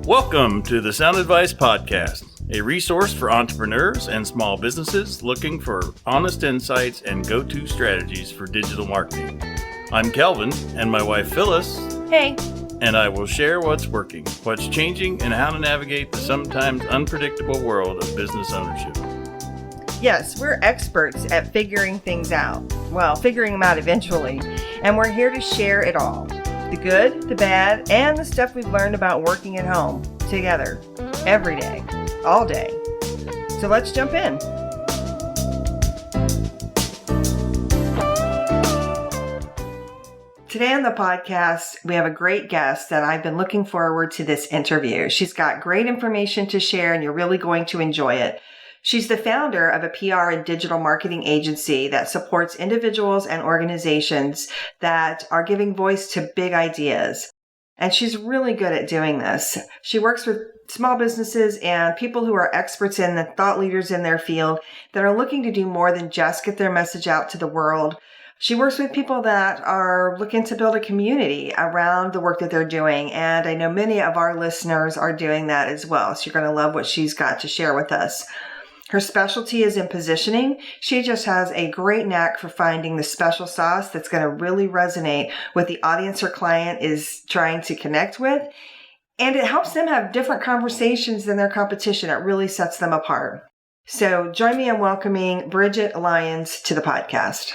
Welcome to the Sound Advice Podcast, a resource for entrepreneurs and small businesses looking for honest insights and go-to strategies for digital marketing. I'm Kelvin, and my wife Phyllis. Hey. And I will share what's working, what's changing, and how to navigate the sometimes unpredictable world of business ownership. Yes, we're experts at figuring things out. Well, figuring them out eventually. And we're here to share it all. The good, the bad, and the stuff we've learned about working at home together every day, all day. So let's jump in. Today on the podcast, we have a great guest that I've been looking forward to this interview. She's got great information to share and you're really going to enjoy it. She's the founder of a PR and digital marketing agency that supports individuals and organizations that are giving voice to big ideas. And she's really good at doing this. She works with small businesses and people who are experts in the thought leaders in their field that are looking to do more than just get their message out to the world. She works with people that are looking to build a community around the work that they're doing. And I know many of our listeners are doing that as well. So you're going to love what she's got to share with us. Her specialty is in positioning. She just has a great knack for finding the special sauce that's going to really resonate with the audience her client is trying to connect with. And it helps them have different conversations than their competition. It really sets them apart. So join me in welcoming Brigitte Lyons to the podcast.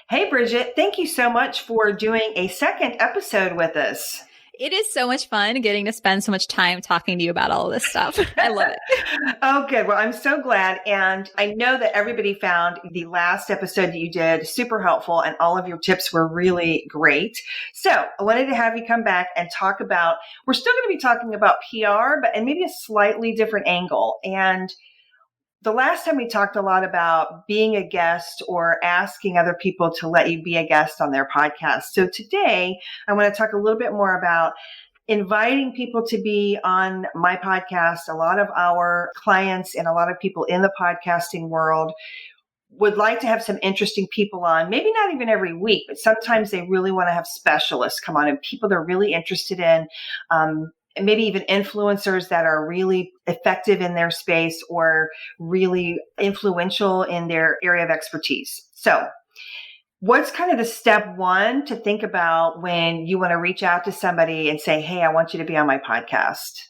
Hey, Brigitte, thank you so much for doing a second episode with us. It is so much fun getting to spend so much time talking to you about all of this stuff. I love it. Oh, good. Well, I'm so glad. And I know that everybody found the last episode that you did super helpful and all of your tips were really great. So I wanted to have you come back and talk about, we're still going to be talking about PR, but and maybe a slightly different angle. And the last time we talked a lot about being a guest or asking other people to let you be a guest on their podcast. So today I want to talk a little bit more about inviting people to be on my podcast. A lot of our clients and a lot of people in the podcasting world would like to have some interesting people on, maybe not even every week, but sometimes they really want to have specialists come on and people they're really interested in, and maybe even influencers that are really effective in their space or really influential in their area of expertise. So what's kind of the step one to think about when you want to reach out to somebody and say, hey, I want you to be on my podcast?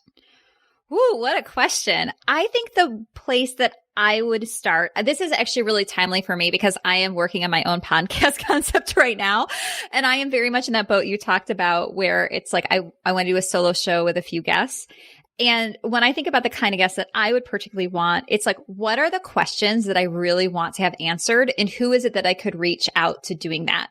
Ooh, what a question. I think the place that I would start, this is actually really timely for me because I am working on my own podcast concept right now. And I am very much in that boat you talked about where it's like, I want to do a solo show with a few guests. And when I think about the kind of guests that I would particularly want, it's like, what are the questions that I really want to have answered? And who is it that I could reach out to doing that?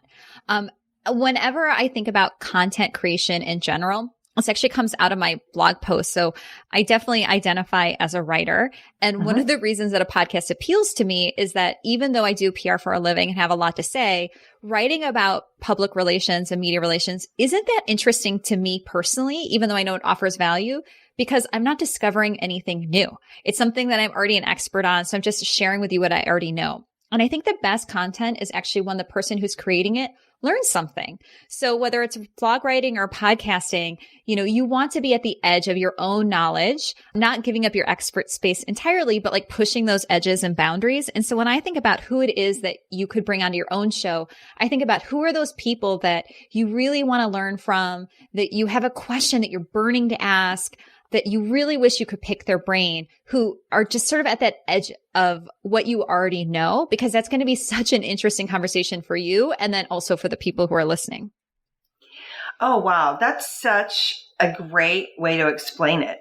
Whenever I think about content creation in general, this actually comes out of my blog post. So I definitely identify as a writer. And one of the reasons that a podcast appeals to me is that even though I do PR for a living and have a lot to say, writing about public relations and media relations isn't that interesting to me personally, even though I know it offers value, because I'm not discovering anything new. It's something that I'm already an expert on. So I'm just sharing with you what I already know. And I think the best content is actually when the person who's creating it learns something. So whether it's blog writing or podcasting, you want to be at the edge of your own knowledge, not giving up your expert space entirely, but like pushing those edges and boundaries. And so when I think about who it is that you could bring onto your own show, I think about who are those people that you really want to learn from, that you have a question that you're burning to ask, that you really wish you could pick their brain, who are just sort of at that edge of what you already know, because that's going to be such an interesting conversation for you and then also for the people who are listening. Oh, wow. That's such a great way to explain it.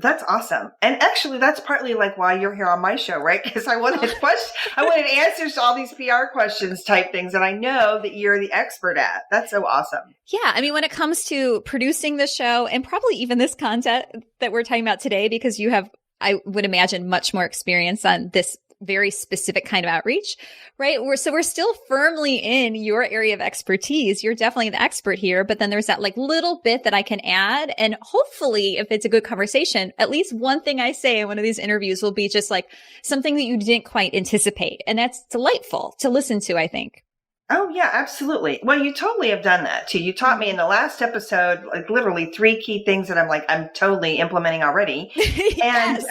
That's awesome. And actually, that's partly like why you're here on my show, right? Because I wanted answers to all these PR questions type things that I know that you're the expert at. That's so awesome. Yeah. I mean, when it comes to producing the show and probably even this content that we're talking about today, because you have, I would imagine, much more experience on this very specific kind of outreach, right? We're still firmly in your area of expertise. You're definitely the expert here, but then there's that like little bit that I can add. And hopefully if it's a good conversation, at least one thing I say in one of these interviews will be just like something that you didn't quite anticipate. And that's delightful to listen to, I think. Oh, yeah, absolutely. Well, you totally have done that too. You taught me in the last episode, like literally 3 key things that I'm totally implementing already. And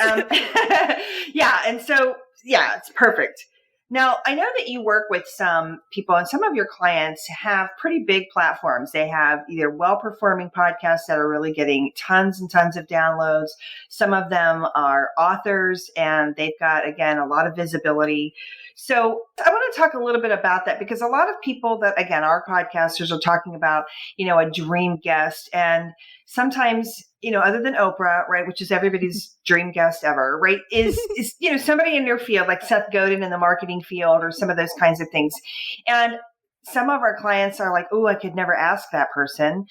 yeah. And so, yeah, it's perfect. Now, I know that you work with some people and some of your clients have pretty big platforms. They have either well-performing podcasts that are really getting tons and tons of downloads. Some of them are authors and they've got, again, a lot of visibility. So I want to talk a little bit about that because a lot of people that, again, our podcasters are talking about, a dream guest. And sometimes, other than Oprah, right, which is everybody's dream guest ever, right, is somebody in their field, like Seth Godin in the marketing field or some of those kinds of things. And some of our clients are like, oh, I could never ask that person.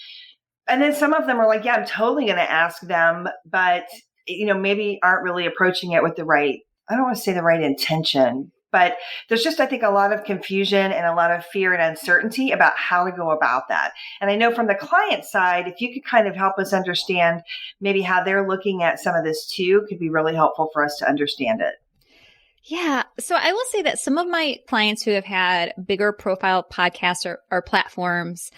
And then some of them are like, yeah, I'm totally going to ask them, but, maybe aren't really approaching it with the right, I don't want to say the right intention. But there's just, I think, a lot of confusion and a lot of fear and uncertainty about how to go about that. And I know from the client side, if you could kind of help us understand maybe how they're looking at some of this too, could be really helpful for us to understand it. Yeah. So I will say that some of my clients who have had bigger profile podcasts or platforms,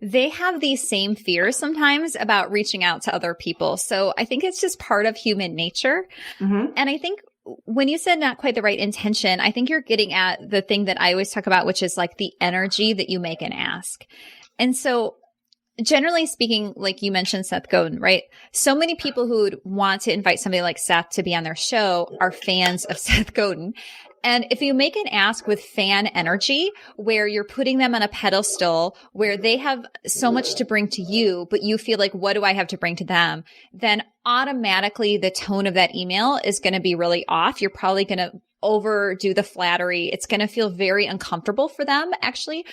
they have these same fears sometimes about reaching out to other people. So I think it's just part of human nature. Mm-hmm. And I think when you said not quite the right intention, I think you're getting at the thing that I always talk about, which is like the energy that you make an ask. And so generally speaking, like you mentioned Seth Godin, right? So many people who would want to invite somebody like Seth to be on their show are fans of Seth Godin. And if you make an ask with fan energy, where you're putting them on a pedestal, where they have so much to bring to you, but you feel like, what do I have to bring to them? Then automatically the tone of that email is going to be really off. You're probably going to overdo the flattery. It's going to feel very uncomfortable for them, actually.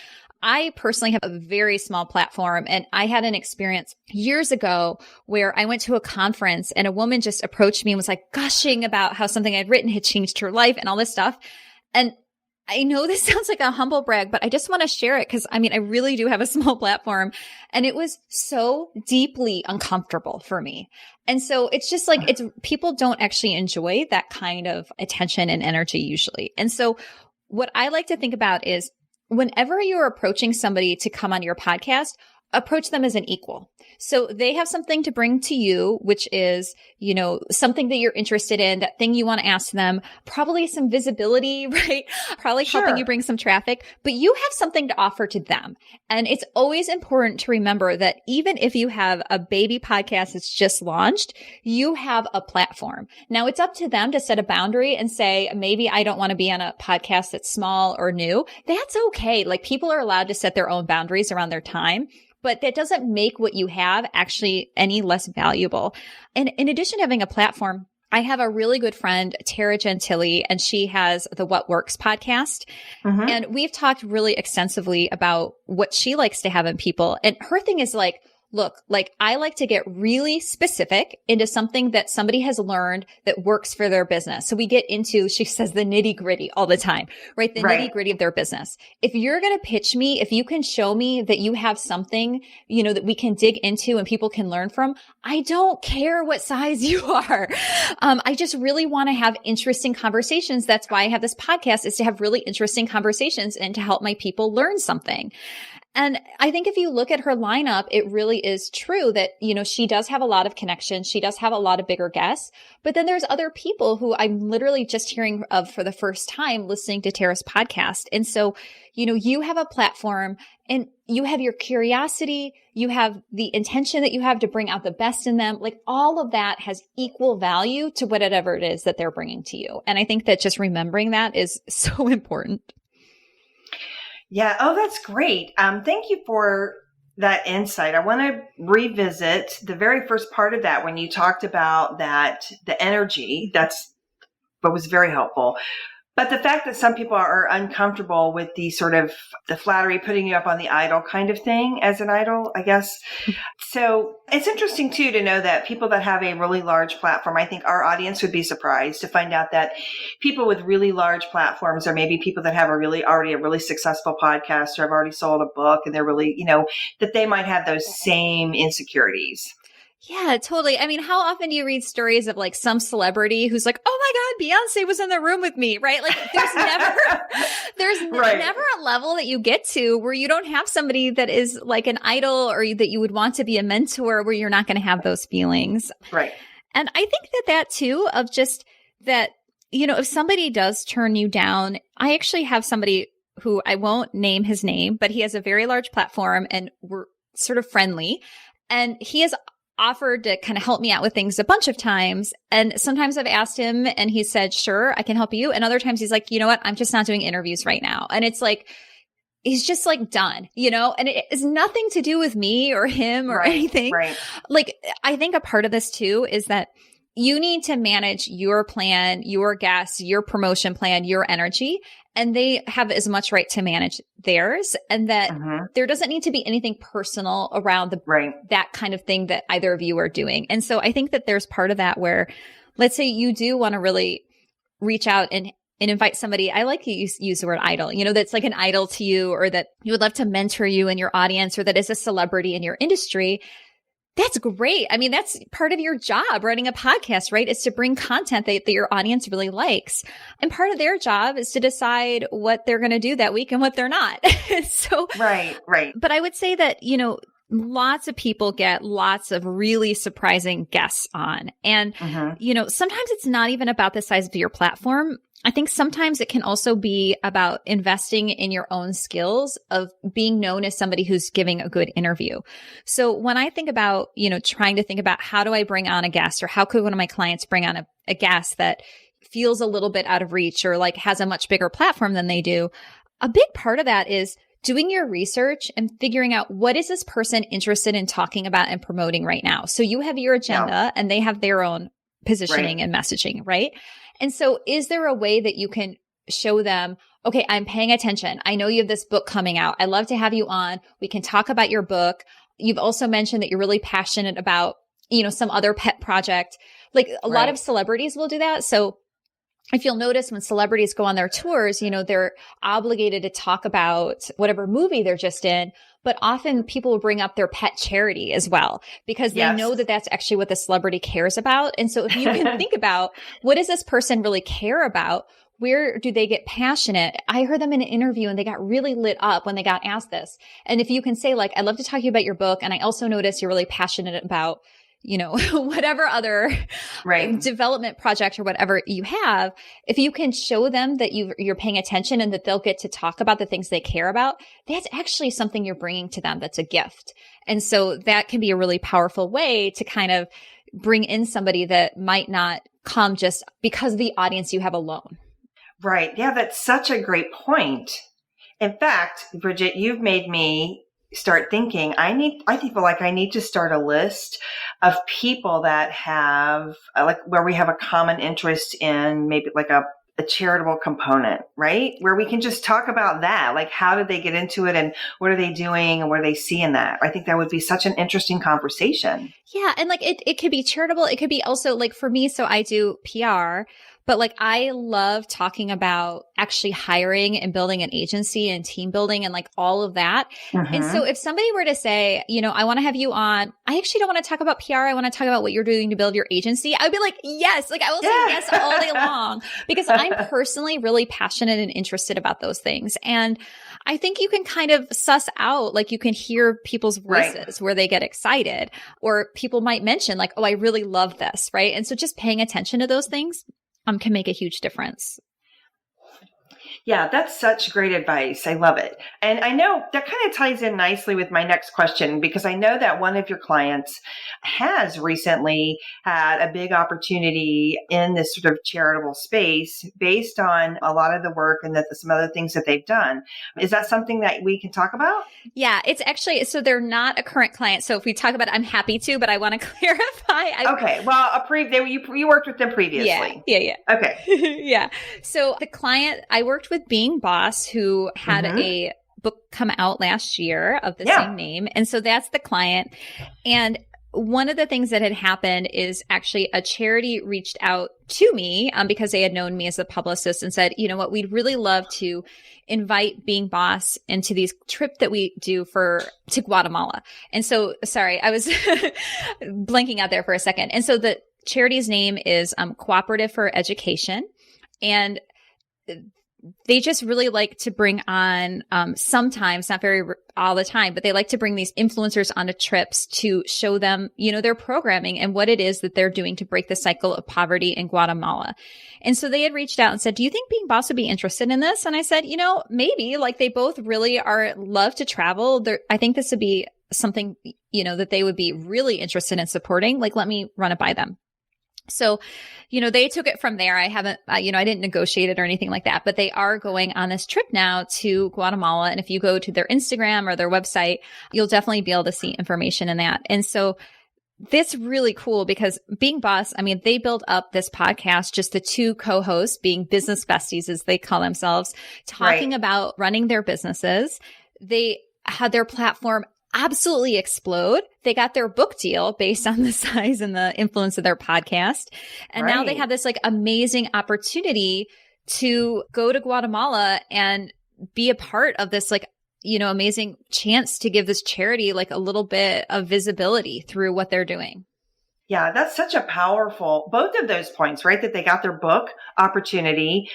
I personally have a very small platform, and I had an experience years ago where I went to a conference and a woman just approached me and was like gushing about how something I'd written had changed her life and all this stuff. And I know this sounds like a humble brag, but I just want to share it because I really do have a small platform, and it was so deeply uncomfortable for me. And so it's just like, people don't actually enjoy that kind of attention and energy usually. And so what I like to think about is, whenever you're approaching somebody to come on your podcast, approach them as an equal. So they have something to bring to you, which is, something that you're interested in, that thing you want to ask them, probably some visibility, right? Probably helping you bring some traffic, but you have something to offer to them. And it's always important to remember that even if you have a baby podcast that's just launched, you have a platform. Now it's up to them to set a boundary and say, maybe I don't want to be on a podcast that's small or new. That's okay. Like, people are allowed to set their own boundaries around their time. But that doesn't make what you have actually any less valuable. And in addition to having a platform, I have a really good friend, Tara Gentili, and she has the What Works podcast. Mm-hmm. And we've talked really extensively about what she likes to have in people. And her thing is like, look, like, I like to get really specific into something that somebody has learned that works for their business. So we get into, she says, the nitty gritty all the time, right? The nitty gritty of their business. If you're going to pitch me, if you can show me that you have something, that we can dig into and people can learn from, I don't care what size you are. I just really want to have interesting conversations. That's why I have this podcast, is to have really interesting conversations and to help my people learn something. And I think if you look at her lineup, it really is true that, she does have a lot of connections. She does have a lot of bigger guests, but then there's other people who I'm literally just hearing of for the first time listening to Tara's podcast. And so, you have a platform and you have your curiosity, you have the intention that you have to bring out the best in them. Like, all of that has equal value to whatever it is that they're bringing to you. And I think that just remembering that is so important. Yeah. Oh, that's great. Thank you for that insight. I want to revisit the very first part of that when you talked about that, the energy. That was very helpful. But the fact that some people are uncomfortable with the sort of the flattery, putting you up on the idol kind of thing as an idol, I guess. So it's interesting too to know that people that have a really large platform, I think our audience would be surprised to find out that people with really large platforms, or maybe people that have already a really successful podcast or have already sold a book, and they're really, that they might have those same insecurities. Yeah, totally. I mean, how often do you read stories of like some celebrity who's like, oh my God, Beyonce was in the room with me, right? Like there's never a level that you get to where you don't have somebody that is like an idol or that you would want to be a mentor, where you're not going to have those feelings. Right. And I think that too, of just that, if somebody does turn you down, I actually have somebody who, I won't name his name, but he has a very large platform and we're sort of friendly, and he has offered to kind of help me out with things a bunch of times. And sometimes I've asked him and he said, sure, I can help you. And other times he's like, you know what? I'm just not doing interviews right now. And it's like, he's just like done, and it is nothing to do with me or him or anything. Right. Like, I think a part of this too is that you need to manage your plan, your guests, your promotion plan, your energy, and they have as much right to manage theirs, and that there doesn't need to be anything personal around that kind of thing that either of you are doing. And so I think that there's part of that where, let's say you do want to really reach out and invite somebody. I like you use the word idol, that's like an idol to you, or that you would love to mentor you in your audience, or that is a celebrity in your industry. That's great. I mean, that's part of your job, running a podcast, right? Is to bring content that your audience really likes. And part of their job is to decide what they're going to do that week and what they're not. So, right. But I would say that, lots of people get lots of really surprising guests on. And, sometimes it's not even about the size of your platform. I think sometimes it can also be about investing in your own skills of being known as somebody who's giving a good interview. So when I think about, trying to think about how do I bring on a guest, or how could one of my clients bring on a guest that feels a little bit out of reach, or like has a much bigger platform than they do, a big part of that is doing your research and figuring out what is this person interested in talking about and promoting right now. So you have your agenda and they have their own positioning and messaging, right? And so is there a way that you can show them, okay, I'm paying attention. I know you have this book coming out. I'd love to have you on. We can talk about your book. You've also mentioned that you're really passionate about, some other pet project. Like a lot of celebrities will do that. So if you'll notice when celebrities go on their tours, they're obligated to talk about whatever movie they're just in. But often people will bring up their pet charity as well, because they know that that's actually what the celebrity cares about. And so if you can think about, what does this person really care about? Where do they get passionate? I heard them in an interview and they got really lit up when they got asked this. And if you can say like, I'd love to talk to you about your book. And I also notice you're really passionate about, whatever other development project or whatever you have, if you can show them that you're paying attention and that they'll get to talk about the things they care about, that's actually something you're bringing to them. That's a gift. And so that can be a really powerful way to kind of bring in somebody that might not come just because of the audience you have alone. Right. Yeah, that's such a great point. In fact, Brigitte, you've made me start thinking, I feel like I need to start a list of people that have where we have a common interest in, maybe like a charitable component, right? Where we can just talk about that. Like, how did they get into it and what are they doing and what do they see in that? I think that would be such an interesting conversation. Yeah. And like, it could be charitable. It could be also like, for me, so I do PR, but like, I love talking about actually hiring and building an agency and team building and like all of that. And so if somebody were to say, I want to have you on, I actually don't want to talk about PR. I want to talk about what you're doing to build your agency. I would be like, yes, like I will say yes all day long, because I'm personally really passionate and interested about those things. And I think you can kind of suss out, like you can hear people's voices where they get excited, or people might mention like, oh, I really love this. Right. And so just paying attention to those things can make a huge difference. Yeah, that's such great advice. I love it. And I know that kind of ties in nicely with my next question, because I know that one of your clients has recently had a big opportunity in this sort of charitable space based on a lot of the work and some other things that they've done. Is that something that we can talk about? Yeah, it's actually, so they're not a current client. So if we talk about it, I'm happy to, but I want to clarify. Okay. Well, you worked with them previously. Yeah. Okay. Yeah. So the client, I worked with Being Boss, who had a book come out last year of the same name. And so that's the client. And one of the things that had happened is actually a charity reached out to me because they had known me as a publicist and said, you know what, we'd really love to invite Being Boss into these trip that we do to Guatemala. And so, sorry, I was blanking out there for a second. And so the charity's name is Cooperative for Education. And they just really like to bring on, sometimes, not all the time, but they like to bring these influencers onto trips to show them, their programming and what it is that they're doing to break the cycle of poverty in Guatemala. And so they had reached out and said, do you think Being Boss would be interested in this? And I said, maybe. Like, they both really love to travel. I think this would be something, that they would be really interested in supporting. Like, let me run it by them. So, they took it from there. I haven't, I didn't negotiate it or anything like that, but they are going on this trip now to Guatemala. And if you go to their Instagram or their website, you'll definitely be able to see information in that. And so this really cool because Being Boss, they built up this podcast, just the two co-hosts being business besties, as they call themselves, talking about running their businesses. They had their platform absolutely explode. They got their book deal based on the size and the influence of their podcast. And now they have this amazing opportunity to go to Guatemala and be a part of this amazing chance to give this charity a little bit of visibility through what they're doing. Yeah, that's such a powerful, both of those points, right? That they got their book opportunity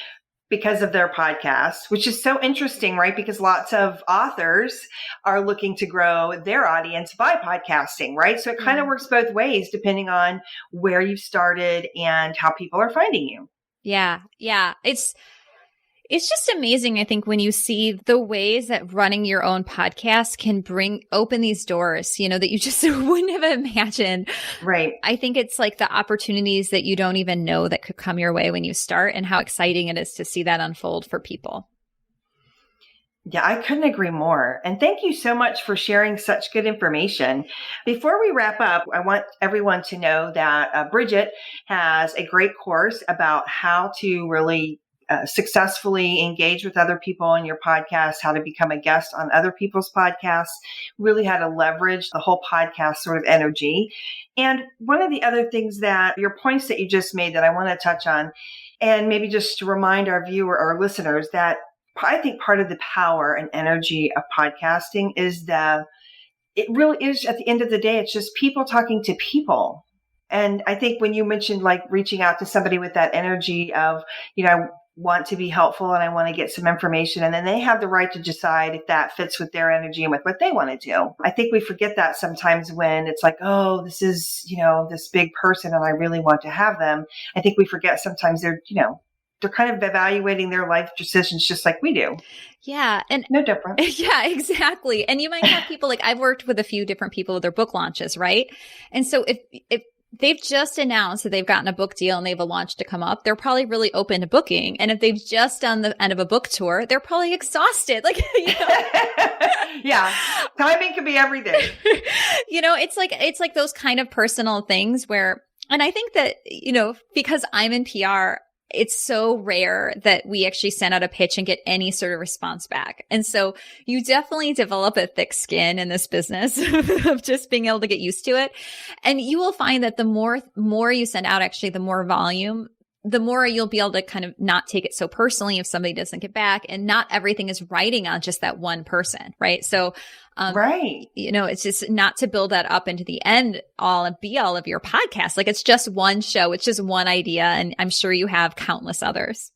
because of their podcast, which is so interesting, right? Because lots of authors are looking to grow their audience by podcasting, right? So it kind of works both ways depending on where you started and how people are finding you. Yeah. It's just amazing, I think, when you see the ways that running your own podcast can open these doors, that you just wouldn't have imagined. Right. I think it's the opportunities that you don't even know that could come your way when you start, and how exciting it is to see that unfold for people. Yeah, I couldn't agree more. And thank you so much for sharing such good information. Before we wrap up, I want everyone to know that Brigitte has a great course about how to really successfully engage with other people on your podcast, how to become a guest on other people's podcasts, really how to leverage the whole podcast sort of energy. And one of the other things that your points that you just made that I want to touch on, and maybe just to remind our our listeners that I think part of the power and energy of podcasting is it really is, at the end of the day, it's just people talking to people. And I think when you mentioned reaching out to somebody with that energy of, I want to be helpful and I want to get some information, and then they have the right to decide if that fits with their energy and with what they want to do. I think we forget that sometimes when it's oh, this is, this big person and I really want to have them. I think we forget sometimes they're kind of evaluating their life decisions just like we do. Yeah. And no different. Yeah, exactly. And you might have people I've worked with a few different people with their book launches, right? And so if they've just announced that they've gotten a book deal and they have a launch to come up, they're probably really open to booking. And if they've just done the end of a book tour, they're probably exhausted. Yeah. Timing can be everything. It's like those kind of personal things where, and I think that, because I'm in PR, it's so rare that we actually send out a pitch and get any sort of response back. And so you definitely develop a thick skin in this business of just being able to get used to it. And you will find that the more you send out, actually, the more volume, the more you'll be able to kind of not take it so personally if somebody doesn't get back, and not everything is riding on just that one person. Right. So, right. It's just not to build that up into the end all and be all of your podcast. It's just one show. It's just one idea. And I'm sure you have countless others.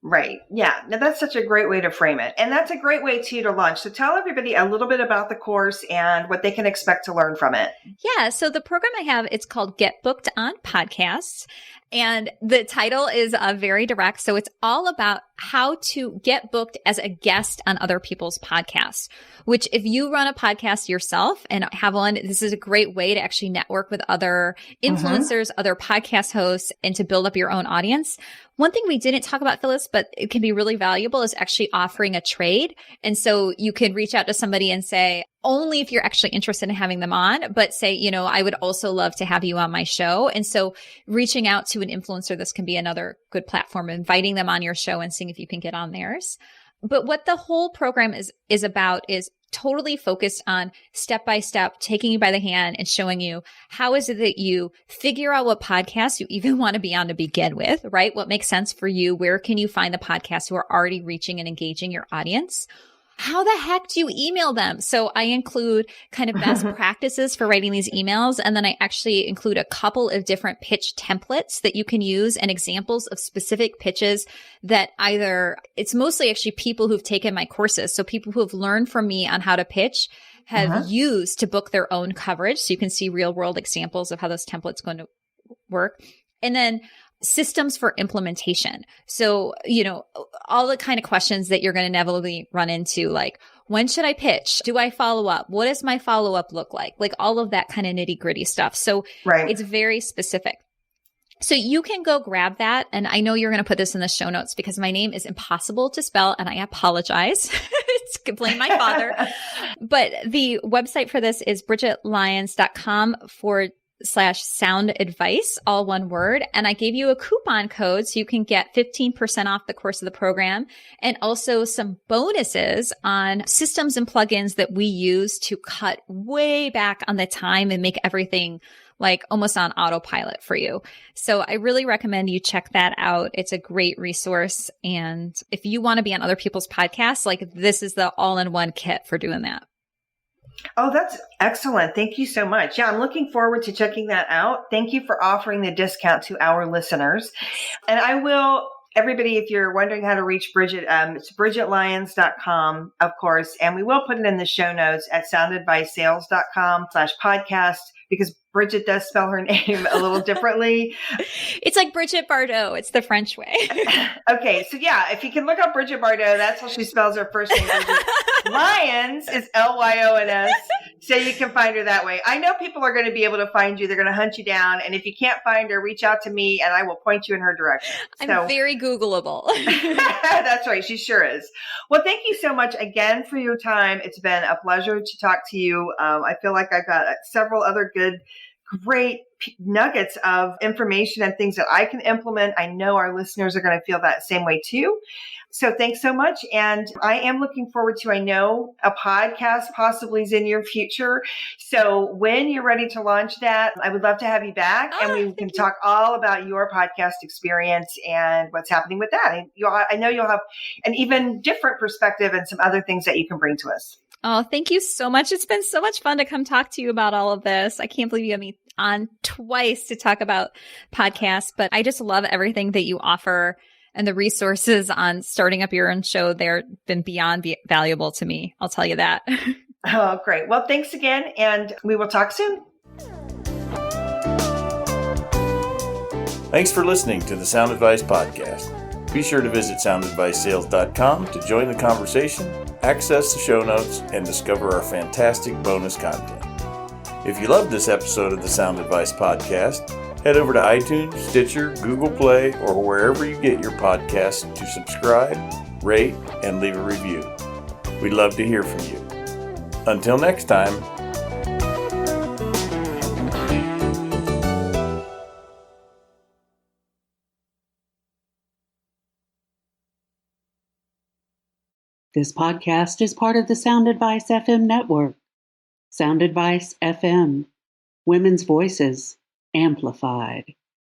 Right. Yeah. Now that's such a great way to frame it. And that's a great way too to launch. So tell everybody a little bit about the course and what they can expect to learn from it. Yeah. So the program I have, it's called Get Booked on Podcasts. And the title is very direct. So it's all about how to get booked as a guest on other people's podcasts, which if you run a podcast yourself and have one, this is a great way to actually network with other influencers, other podcast hosts, and to build up your own audience. One thing we didn't talk about, Phyllis, but it can be really valuable is actually offering a trade. And so you can reach out to somebody and say, only if you're actually interested in having them on, but say, you know, I would also love to have you on my show. And so reaching out to an influencer, this can be another good platform, inviting them on your show and seeing if you can get on theirs. But what the whole program is about is totally focused on step by step, taking you by the hand and showing you how is it that you figure out what podcasts you even want to be on to begin with, right? What makes sense for you? Where can you find the podcasts who are already reaching and engaging your audience? How the heck do you email them? So I include kind of best practices for writing these emails. And then I actually include a couple of different pitch templates that you can use and examples of specific pitches that either it's mostly actually people who've taken my courses. So people who have learned from me on how to pitch have used to book their own coverage. So you can see real world examples of how those templates going to work. And then systems for implementation. So, you know, all the kind of questions that you're going to inevitably run into, like, when should I pitch? Do I follow up? What does my follow up look like? Like all of that kind of nitty gritty stuff. So it's very specific. So you can go grab that. And I know you're going to put this in the show notes because my name is impossible to spell and I apologize. It's blame my father. But the website for this is BrigitteLyons.com/sound advice, all one word. And I gave you a coupon code so you can get 15% off the course of the program and also some bonuses on systems and plugins that we use to cut way back on the time and make everything like almost on autopilot for you. So I really recommend you check that out. It's a great resource. And if you want to be on other people's podcasts, like this is the all-in-one kit for doing that. Oh, that's excellent. Thank you so much. Yeah, I'm looking forward to checking that out. Thank you for offering the discount to our listeners. And I will, everybody, if you're wondering how to reach Brigitte, it's BrigitteLyons.com, of course. And we will put it in the show notes at soundadvicesales.com/podcast because Brigitte does spell her name a little differently. It's like Brigitte Bardot. It's the French way. Okay. So yeah, if you can look up Brigitte Bardot, that's how she spells her first name. Lyons is Lyons. So you can find her that way. I know people are going to be able to find you. They're going to hunt you down. And if you can't find her, reach out to me and I will point you in her direction. I'm very Googleable. That's right. She sure is. Well, thank you so much again for your time. It's been a pleasure to talk to you. I feel like I've got several other great nuggets of information and things that I can implement. I know our listeners are going to feel that same way too. So thanks so much. And I am looking forward to, I know a podcast possibly is in your future. So when you're ready to launch that, I would love to have you back and we can talk all about your podcast experience and what's happening with that. And I know you'll have an even different perspective and some other things that you can bring to us. Oh, thank you so much. It's been so much fun to come talk to you about all of this. I can't believe you had me on twice to talk about podcasts, but I just love everything that you offer and the resources on starting up your own show. They've been beyond valuable to me. I'll tell you that. Oh, great. Well, thanks again, and we will talk soon. Thanks for listening to the Sound Advice Podcast. Be sure to visit soundadvicesales.com to join the conversation, access the show notes, and discover our fantastic bonus content. If you loved this episode of the Sound Advice Podcast, head over to iTunes, Stitcher, Google Play, or wherever you get your podcasts to subscribe, rate, and leave a review. We'd love to hear from you. Until next time. This podcast is part of the Sound Advice FM network. Sound Advice FM. Women's voices amplified.